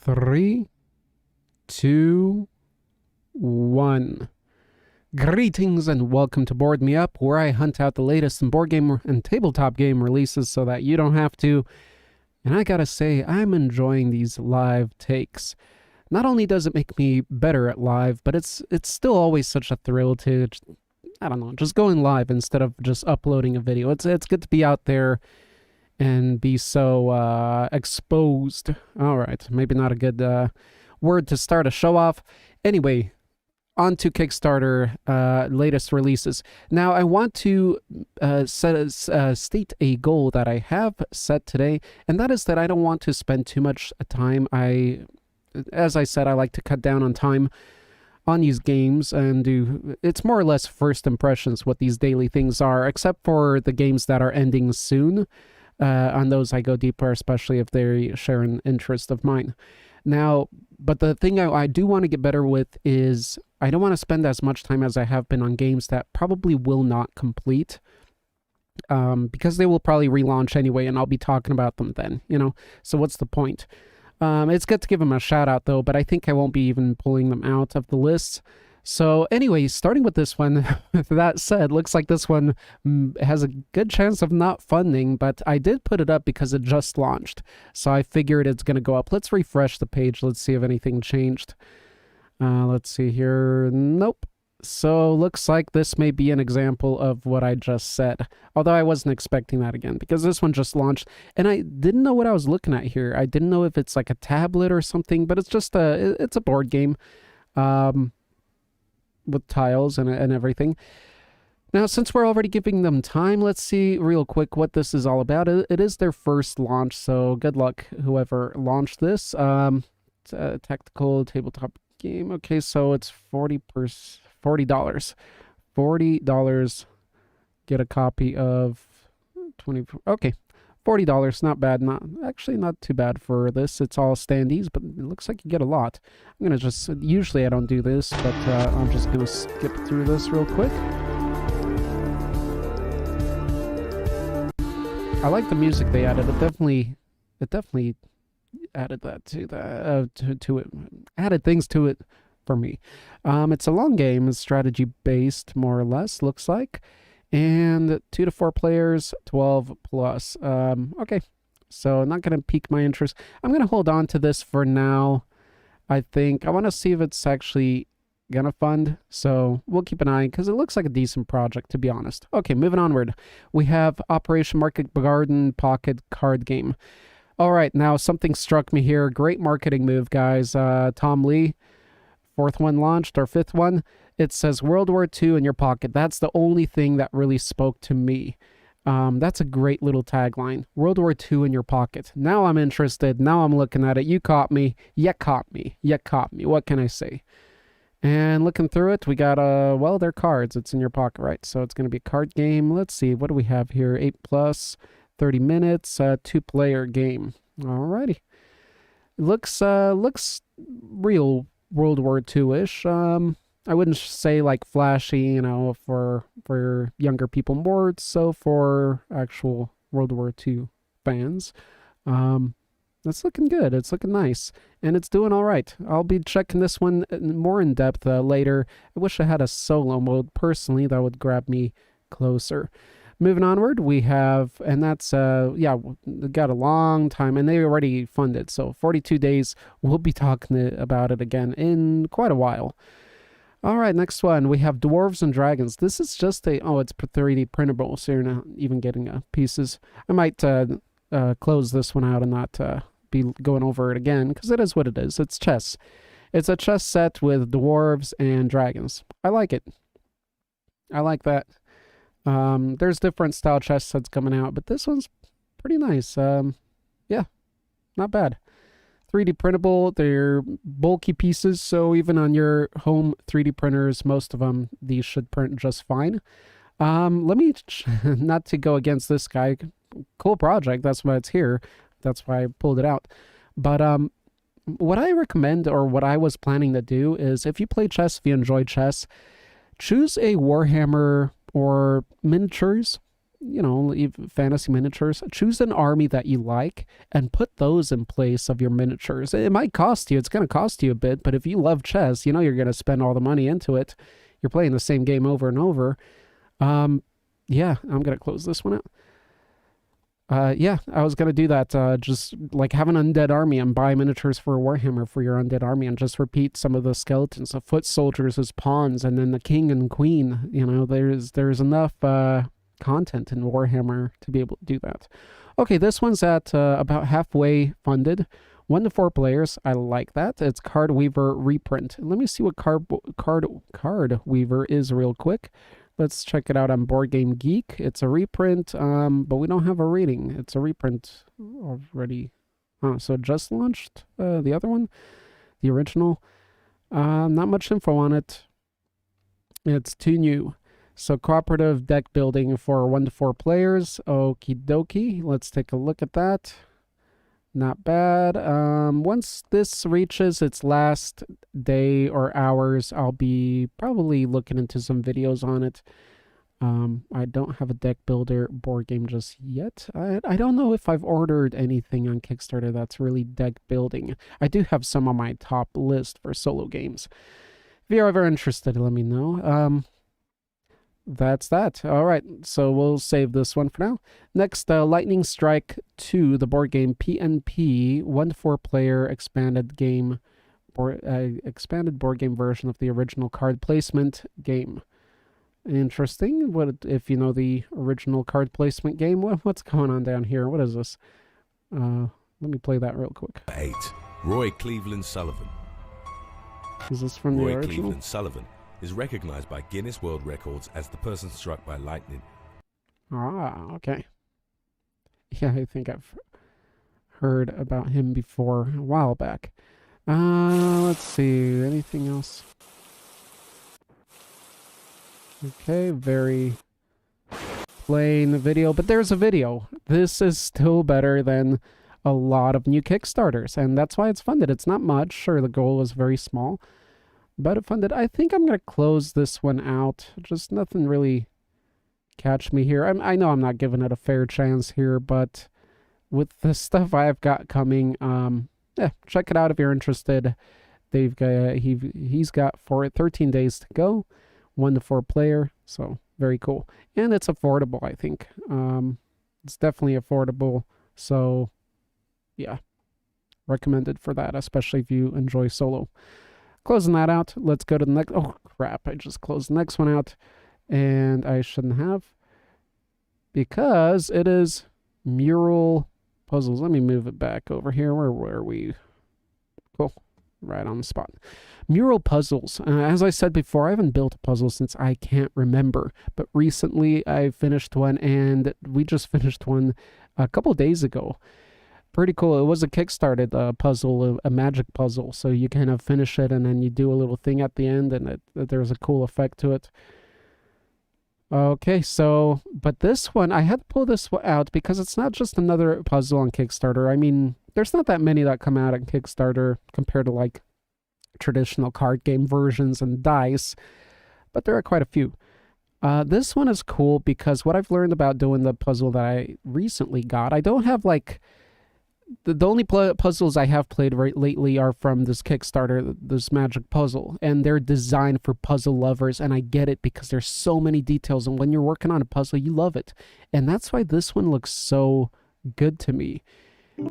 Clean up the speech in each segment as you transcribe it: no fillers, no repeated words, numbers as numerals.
3, 2, 1. Greetings and welcome to Board Me Up, where I hunt out the latest in board game and tabletop game releases so that you don't have to. And I gotta say, I'm enjoying these live takes. Not only does it make me better at live, but it's still always such a thrill to, I don't know, just going live instead of just uploading a video. It's good to be out there and be so exposed. All right, maybe not a good word to start a show off. Anyway, on to Kickstarter latest releases. Now, I want to state a goal that I have set today, and that is that I don't want to spend too much time. As I said, I like to cut down on time on these games and it's more or less first impressions what these daily things are, except for the games that are ending soon. On those I go deeper, especially if they share an interest of mine. Now, but the thing I do want to get better with is I don't want to spend as much time as I have been on games that probably will not complete, because they will probably relaunch anyway, and I'll be talking about them then, you know? So what's the point? It's good to give them a shout out though, but I think I won't be even pulling them out of the list. So anyway, starting with this one, that said, looks like this one has a good chance of not funding, but I did put it up because it just launched. So I figured it's going to go up. Let's refresh the page. Let's see if anything changed. Let's see here. Nope. So looks like this may be an example of what I just said. Although I wasn't expecting that again because this one just launched and I didn't know what I was looking at here. I didn't know if it's like a tablet or something, but it's just it's a board game. With tiles and everything. Now, since we're already giving them time, let's see real quick what this is all about. It is their first launch, so good luck whoever launched this. It's a tactical tabletop game. Okay, so it's $40. $40. Get a copy of 24. Okay. $40, not bad, not too bad for this. It's all standees, but it looks like you get a lot. I'm gonna just, usually I don't do this, but I'm just gonna skip through this real quick. I like the music they added. It definitely added that to it, added things to it for me. It's a long game, it's strategy based, more or less, looks like. And 2 to 4 players, 12 plus. Okay, so not going to pique my interest. I'm going to hold on to this for now. I think I want to see if it's actually going to fund. So we'll keep an eye because it looks like a decent project, to be honest. Okay, moving onward. We have Operation Market Garden Pocket Card Game. All right, now something struck me here. Great marketing move, guys. Tom Lee, 4th one launched, or 5th one. It says World War II in your pocket. That's the only thing that really spoke to me. That's a great little tagline. World War II in your pocket. Now I'm interested. Now I'm looking at it. You caught me. You caught me. You caught me. What can I say? And looking through it, we got, well, they're cards. It's in your pocket, right? So it's going to be a card game. Let's see. What do we have here? 8 plus, 30 minutes, 2-player game. Alrighty. It looks real World War II-ish. I wouldn't say like flashy, you know, for younger people, more so for actual World War II fans. It's looking good. It's looking nice. And it's doing all right. I'll be checking this one more in depth later. I wish I had a solo mode. Personally, that would grab me closer. Moving onward, we have, and that's, yeah, got a long time, and they already funded. So 42 days, we'll be talking about it again in quite a while. All right, next one, we have Dwarves and Dragons. This is just a, oh, it's 3D printable, so you're not even getting pieces. I might close this one out and not be going over it again, because it is what it is. It's chess. It's a chess set with Dwarves and Dragons. I like it. I like that. There's different style chess sets coming out, but this one's pretty nice. Yeah, not bad. 3D printable, they're bulky pieces, so even on your home 3D printers, most of them, these should print just fine. Let me, not to go against this guy, cool project, that's why it's here, that's why I pulled it out. But what I recommend, or what I was planning to do, is if you play chess, if you enjoy chess, choose a Warhammer or miniatures you know, fantasy miniatures. Choose an army that you like and put those in place of your miniatures. It might cost you. It's going to cost you a bit, but if you love chess, you know you're going to spend all the money into it. You're playing the same game over and over. Yeah, I'm going to close this one out. Yeah, I was going to do that. Just like have an undead army and buy miniatures for Warhammer for your undead army and just repeat some of the skeletons, the foot soldiers as pawns, and then the king and queen. You know, there's enough content in Warhammer to be able to do that. Okay, this one's at about halfway funded. 1 to 4 players. I like that. It's CardWeaver Reprint. Let me see what CardWeaver is real quick. Let's check it out on Board Game Geek. It's a reprint, but we don't have a rating. It's a reprint already. So it just launched the other one, the original. Not much info on it. It's too new. So cooperative deck building for 1 to 4 players. Okie dokie. Let's take a look at that. Not bad. Once this reaches its last day or hours, I'll be probably looking into some videos on it. I don't have a deck builder board game just yet. I don't know if I've ordered anything on Kickstarter that's really deck building. I do have some on my top list for solo games. If you're ever interested, let me know. That's that. All right, so we'll save this one for now. Next, Lightning Strike 2, the board game PNP, 1 to 4 player expanded board game version of the original card placement game. Interesting. What if you know the original card placement game? What's going on down here? What is this? Let me play that real quick. 8. Roy Cleveland Sullivan. Is this from the original? Roy Cleveland Sullivan is recognized by Guinness World Records as the person struck by lightning. Ah, okay. Yeah, I think I've heard about him before a while back. Let's see, anything else? Okay, very plain video, but there's a video. This is still better than a lot of new Kickstarters, and that's why it's funded. It's not much, sure, the goal was very small, but it funded. I think I'm going to close this one out. Just nothing really catch me here. I know I'm not giving it a fair chance here, but with the stuff I've got coming, yeah, check it out if you're interested. They've got, he's got 13 days to go, 1 to 4 player, so very cool. And it's affordable, I think. It's definitely affordable, so yeah, recommended for that, especially if you enjoy solo. Closing that out, let's go to the next. Oh crap, I just closed the next one out, and I shouldn't have, because it is Mural Puzzles. Let me move it back over here. Where were we? Cool, right on the spot. Mural Puzzles. As I said before, I haven't built a puzzle since I can't remember, but recently I finished one, and we just finished one a couple days ago. Pretty cool. It was a Kickstarted puzzle, a magic puzzle, so you kind of finish it and then you do a little thing at the end, and there's a cool effect to it. Okay, so, but this one, I had to pull this one out because it's not just another puzzle on Kickstarter. I mean, there's not that many that come out on Kickstarter compared to like traditional card game versions and dice, but there are quite a few. This one is cool because what I've learned about doing the puzzle that I recently got, I don't have like, the only puzzles I have played lately are from this Kickstarter, this magic puzzle, and they're designed for puzzle lovers, and I get it because there's so many details, and when you're working on a puzzle, you love it. And that's why this one looks so good to me,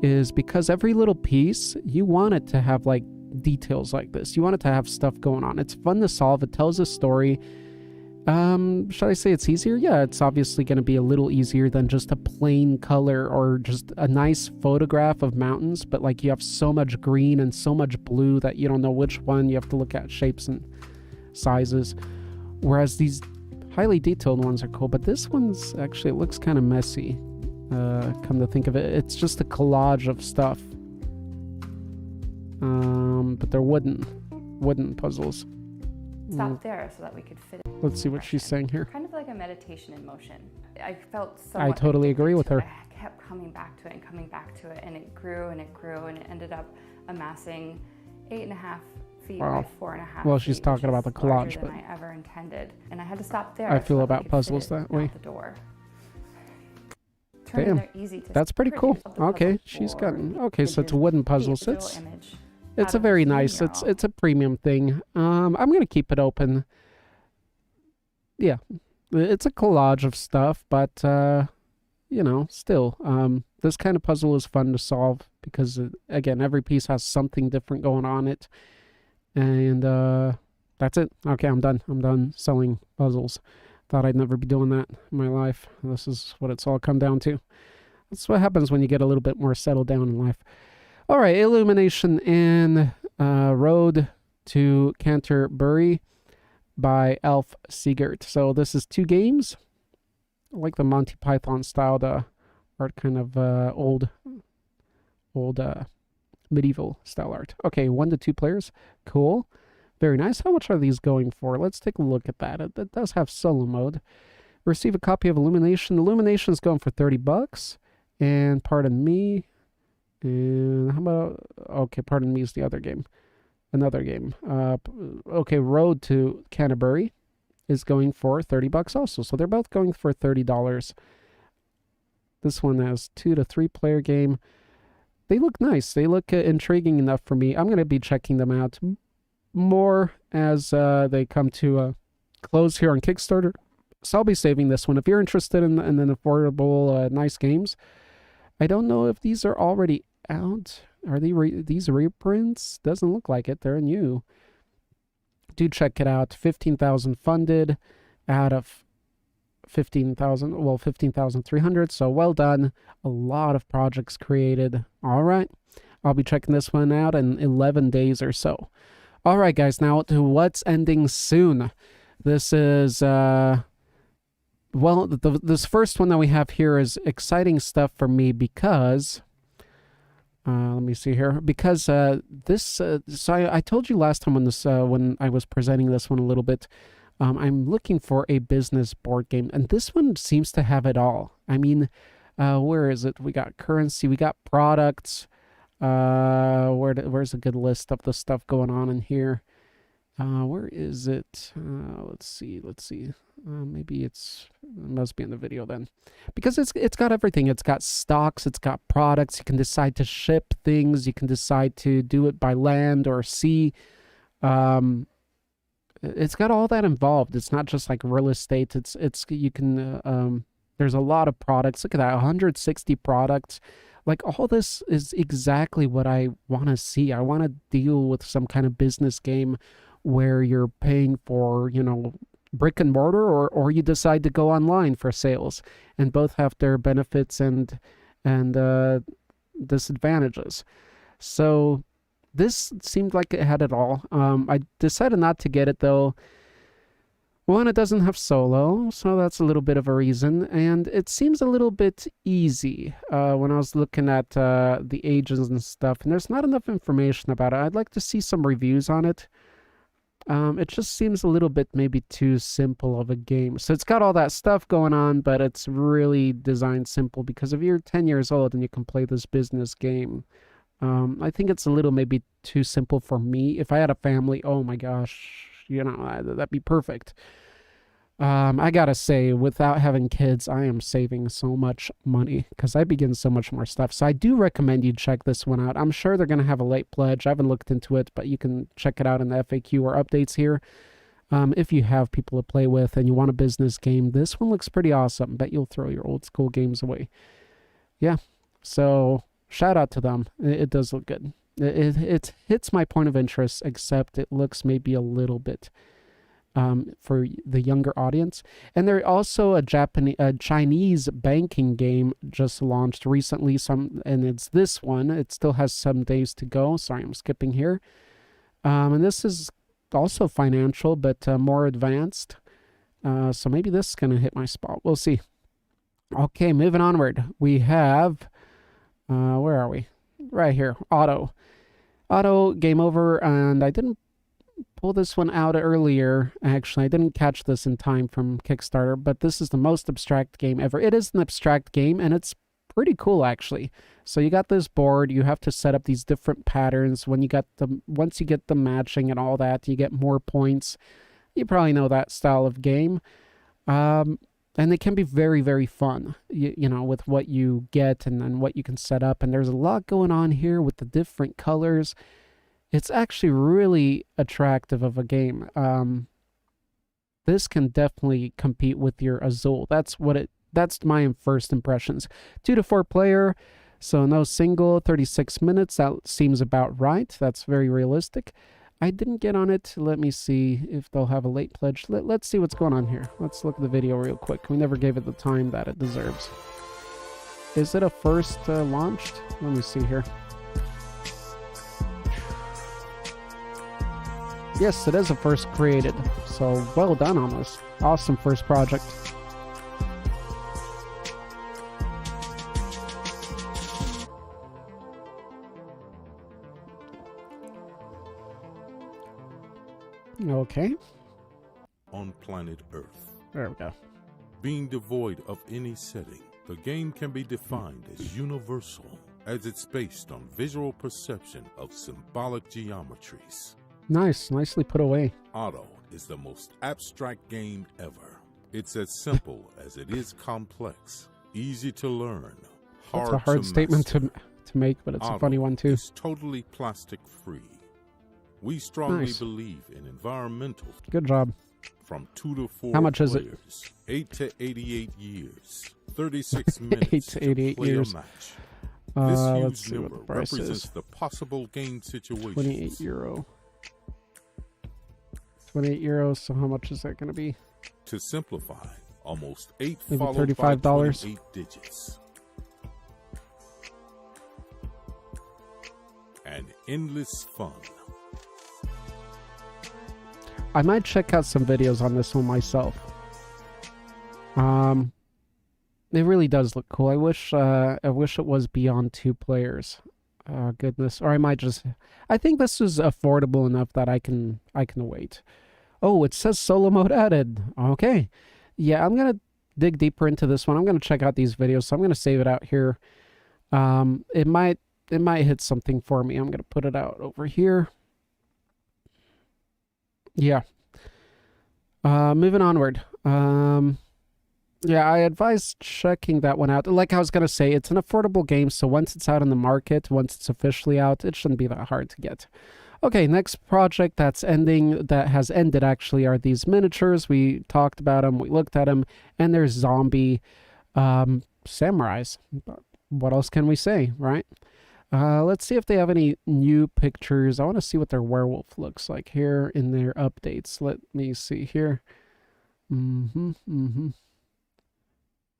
is because every little piece, you want it to have like details like this. You want it to have stuff going on. It's fun to solve. It tells a story. Should I say it's easier? Yeah, it's obviously going to be a little easier than just a plain color or just a nice photograph of mountains, but like you have so much green and so much blue that you don't know which one. You have to look at shapes and sizes, whereas these highly detailed ones are cool, but this one's actually, it looks kind of messy, come to think of it. It's just a collage of stuff, but they're wooden puzzles. Stop there so that we could fit it. Let's see what she's saying here. Kind of like a meditation in motion. I felt so. I totally agree with her. I kept coming back to it and coming back to it, and it grew and it grew, and it ended up amassing 8.5 feet by 4.5. Well, she's talking about the collage, but I ever intended, and I had to stop there. I feel about puzzles that way. The door. turn Damn. and they're easy to That's pretty cool. produce. Okay, she's got... Okay, so it's a wooden puzzle. So it's a very nice... It's a premium thing. I'm going to keep it open. Yeah. It's a collage of stuff, but, you know, still, this kind of puzzle is fun to solve because, again, every piece has something different going on it. And that's it. Okay, I'm done. I'm done selling puzzles. Thought I'd never be doing that in my life. This is what it's all come down to. That's what happens when you get a little bit more settled down in life. All right, Illumination and Road to Canterbury by Elf Seegert. So this is 2 games. I like the Monty Python styled art, kind of old medieval style art. Okay, 1 to 2 players. Cool. Very nice. How much are these going for? Let's take a look at that. It does have solo mode. Receive a copy of Illumination. Illumination is going for $30. And pardon me. And how about... Okay, pardon me is the other game. Another game. Okay, Road to Canterbury is going for $30 also. So they're both going for $30. This one has 2 to 3 player game. They look nice. They look intriguing enough for me. I'm going to be checking them out more as they come to a close here on Kickstarter. So I'll be saving this one. If you're interested in an affordable, nice games, I don't know if these are already out. Are these reprints? Doesn't look like it. They're new. Do check it out. 15,000 funded out of 15,000. Well, 15,300. So well done. A lot of projects created. All right. I'll be checking this one out in 11 days or so. All right, guys. Now to what's ending soon. This is... Well, this first one that we have here is exciting stuff for me because... let me see here. Because this... so I told you last time when I was presenting this one a little bit, I'm looking for a business board game. And this one seems to have it all. I mean, where is it? We got currency. We got products. Where's a good list of the stuff going on in here? Where is it? Let's see. Maybe it must be in the video then, because it's got everything. It's got stocks, it's got products. You can decide to ship things. You can decide to do it by land or sea. It's got all that involved. It's not just like real estate. You can there's a lot of products. Look at that, 160 products. Like, all this is exactly what I want to see. I want to deal with some kind of business game where you're paying for, you know, brick and mortar, or you decide to go online for sales, and both have their benefits and disadvantages. So this seemed like it had it all. I decided not to get it though. One, it doesn't have solo, so that's a little bit of a reason, and it seems a little bit easy when I was looking at the ages and stuff, and there's not enough information about it. I'd like to see some reviews on it. It just seems a little bit maybe too simple of a game. So it's got all that stuff going on, but it's really designed simple, because if you're 10 years old and you can play this business game, I think it's a little maybe too simple for me. If I had a family, oh my gosh, you know, that'd be perfect. I gotta say, without having kids, I am saving so much money because I begin so much more stuff. So I do recommend you check this one out. I'm sure they're gonna have a late pledge. I haven't looked into it, but you can check it out in the FAQ or updates here. If you have people to play with and you want a business game, this one looks pretty awesome. Bet you'll throw your old school games away. Yeah, so shout out to them. It does look good. It hits my point of interest, except it looks maybe a little bit for the younger audience. And there also a Chinese banking game just launched recently, and it's this one. It still has some days to go. Sorry, I'm skipping here. And this is also financial, but more advanced. So maybe this is going to hit my spot. We'll see. Okay, moving onward. We have, where are we? Right here, Auto Game Over, and I didn't pull this one out earlier. Actually, I didn't catch this in time from Kickstarter, but this is the most abstract game ever. It is an abstract game, and it's pretty cool, actually. So you got this board, you have to set up these different patterns. Once you get the matching and all that, you get more points. You probably know that style of game. and it can be very, very fun, you know, with what you get and then what you can set up. And there's a lot going on here with the different colors. It's actually really attractive of a game. This can definitely compete with your Azul. That's my first impressions. 2 to 4 player, so no single, 36 minutes. That seems about right. That's very realistic. I didn't get on it. Let me see if they'll have a late pledge. Let's see what's going on here. Let's look at the video real quick. We never gave it the time that it deserves. Is it a first launched? Let me see here. Yes, it is a first created. So well done on this. Awesome first project. Okay. On planet Earth. There we go. Being devoid of any setting, the game can be defined as universal, as it's based on visual perception of symbolic geometries. Nice. Nicely put away. Auto is the most abstract game ever. It's as simple as it is complex, easy to learn, hard to That's a hard statement to make, but it's Auto a funny one too. is totally plastic-free. We strongly Nice. believe in environmental. Good job. From 2 to 4 How much is it? players, 8 to 88 years, 36 minutes 8 to 88 play years. a match. This Let's huge see what number the price represents is. the possible game situations. 28 euro. 28 euros. So how much is that going to be? To simplify, almost 8 Maybe followed $35. by 28 digits. And endless fun. I might check out some videos on this one myself. It really does look cool. I wish it was beyond 2 players. Goodness. Or I might just. I think this is affordable enough that I can wait. Oh, it says solo mode added. Okay. Yeah, I'm gonna dig deeper into this one. I'm gonna check out these videos. So I'm gonna save it out here. It might hit something for me. I'm gonna put it out over here. Yeah. Moving onward. Yeah, I advise checking that one out. Like I was going to say, it's an affordable game, so once it's out in the market, once it's officially out, it shouldn't be that hard to get. Okay, next project that has ended actually, are these miniatures. We talked about them, we looked at them, and there's zombie samurais. What else can we say, right? Let's see if they have any new pictures. I want to see what their werewolf looks like here in their updates. Let me see here.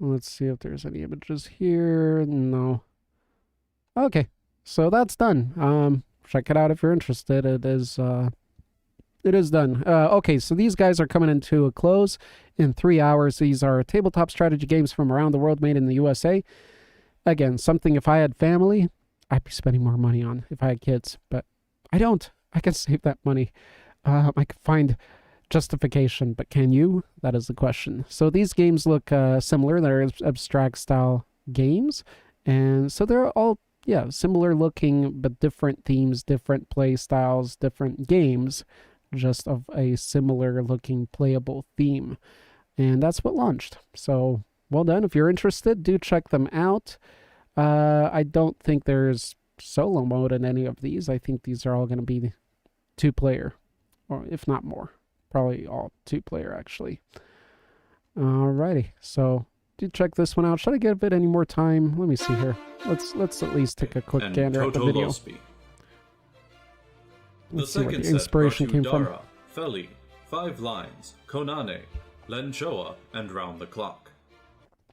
Let's see if there's any images here. No. Okay, so that's done. Check it out if you're interested. It is done. Okay, so these guys are coming into a close in 3 hours. These are tabletop strategy games from around the world made in the USA. Again, something if I had family, I'd be spending more money on if I had kids, but I don't. I can save that money. I could find justification, but can you? That is the question. So these games look similar. They're abstract style games, and so they're all, yeah, similar looking, but different themes, different play styles, different games, just of a similar looking playable theme. And that's what launched. So well done. If you're interested, do check them out. I don't think there's solo mode in any of these. I think these are all going to be 2-player, or if not more. Probably all 2-player, actually. Alrighty, so do check this one out. Should I give it any more time? Let me see here. Let's at least take a quick gander at the video. Let's see where the inspiration came from. Feli, 5 Lines, Konane, Lenchoa, and Round the Clock.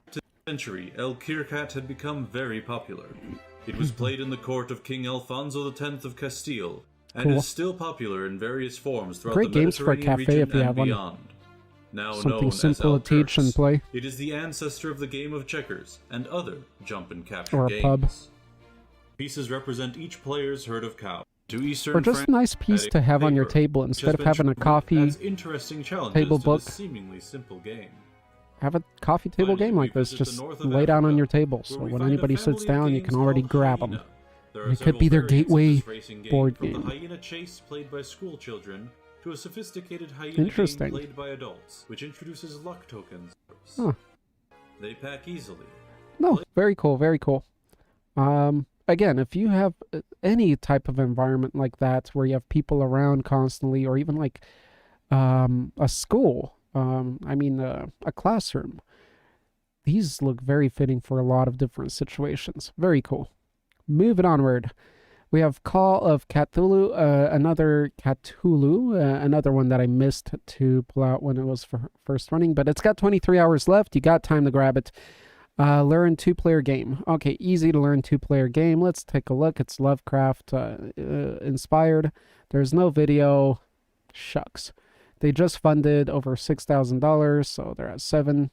In the century, El Kirkat had become very popular. It was played in the court of King Alfonso X of Castile, and is still popular in various forms throughout Great the games for a Mediterranean cafe region if you and have one. beyond. Now Something known simple as to teach and play. It is the ancestor of the game of checkers and other jump and capture Or a games. pub. Pieces represent each player's herd of cows. To Eastern Or just a nice piece to have on your table instead of having a coffee interesting table to book. this seemingly simple game. Have a coffee table Finally, game like we this. visit the Just north of lay down on Africa, your table, so where we when find a anybody family sits of down, you games can already called grab them. Hyena. There are It could several be their variants of gateway this racing game, board from game. the hyena chase played by school children to a sophisticated hyena Interesting. game played by adults, which introduces luck tokens. Huh. They pack easily. No, very cool, very cool. Again, if you have any type of environment like that where you have people around constantly, or even like a school, a classroom, these look very fitting for a lot of different situations. Very cool. Moving onward, we have Call of Katulhu, another Katulhu, another one that I missed to pull out when it was first running, but it's got 23 hours left. You got time to grab it. Learn two-player game. Okay, easy to learn two-player game. Let's take a look. It's Lovecraft inspired. There's no video. Shucks. They just funded over $6,000, so they're at 7.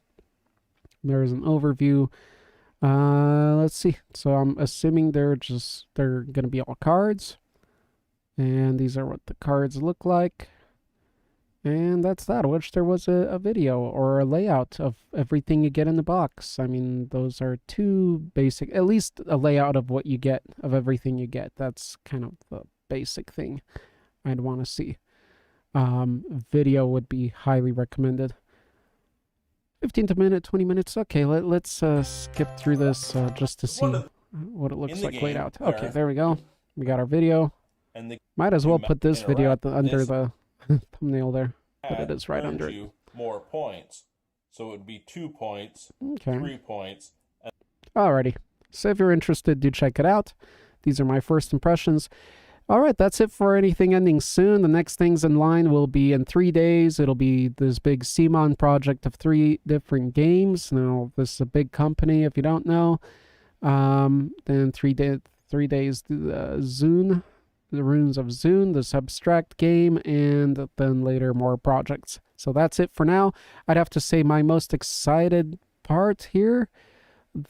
There's an overview. Let's see. So I'm assuming they're gonna be all cards, and these are what the cards look like. And that's that. I wish there was a video or a layout of everything you get in the box. I mean, those are two basic, at least a layout of what you get, of everything you get. That's kind of the basic thing I'd want to see. Video would be highly recommended. 15 to minute, 20 minutes. Okay, let's skip through this just to see what it looks like laid out. Okay, there we go. We got our video. And Might as well put this video at under the thumbnail there, but it is right under it. More points, so it would be 2 points, Okay. 3 points. Alrighty. So if you're interested, do check it out. These are my first impressions. All right, that's it for anything ending soon. The next things in line will be in 3 days. It'll be this big CMON project of 3 different games. Now, this is a big company, if you don't know. Then 3 days, Zune. The Runes of Zune, the Substract game, and then later more projects. So that's it for now. I'd have to say my most excited part here,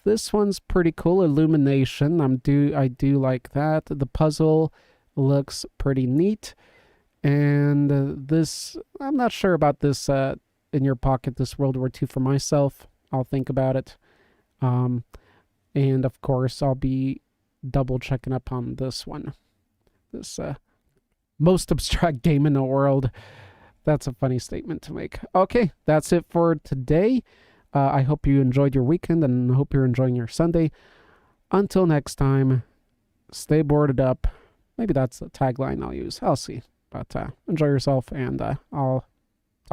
this one's pretty cool. Illumination. I do like that. The puzzle looks pretty neat. And this, I'm not sure about this in your pocket, this World War II for myself. I'll think about it. And of course, I'll be double checking up on this one. This most abstract game in the world. That's a funny statement to make. Okay, that's it for today. I hope you enjoyed your weekend and hope you're enjoying your Sunday. Until next time, stay boarded up. Maybe that's the tagline I'll use. I'll see. But enjoy yourself, and I'll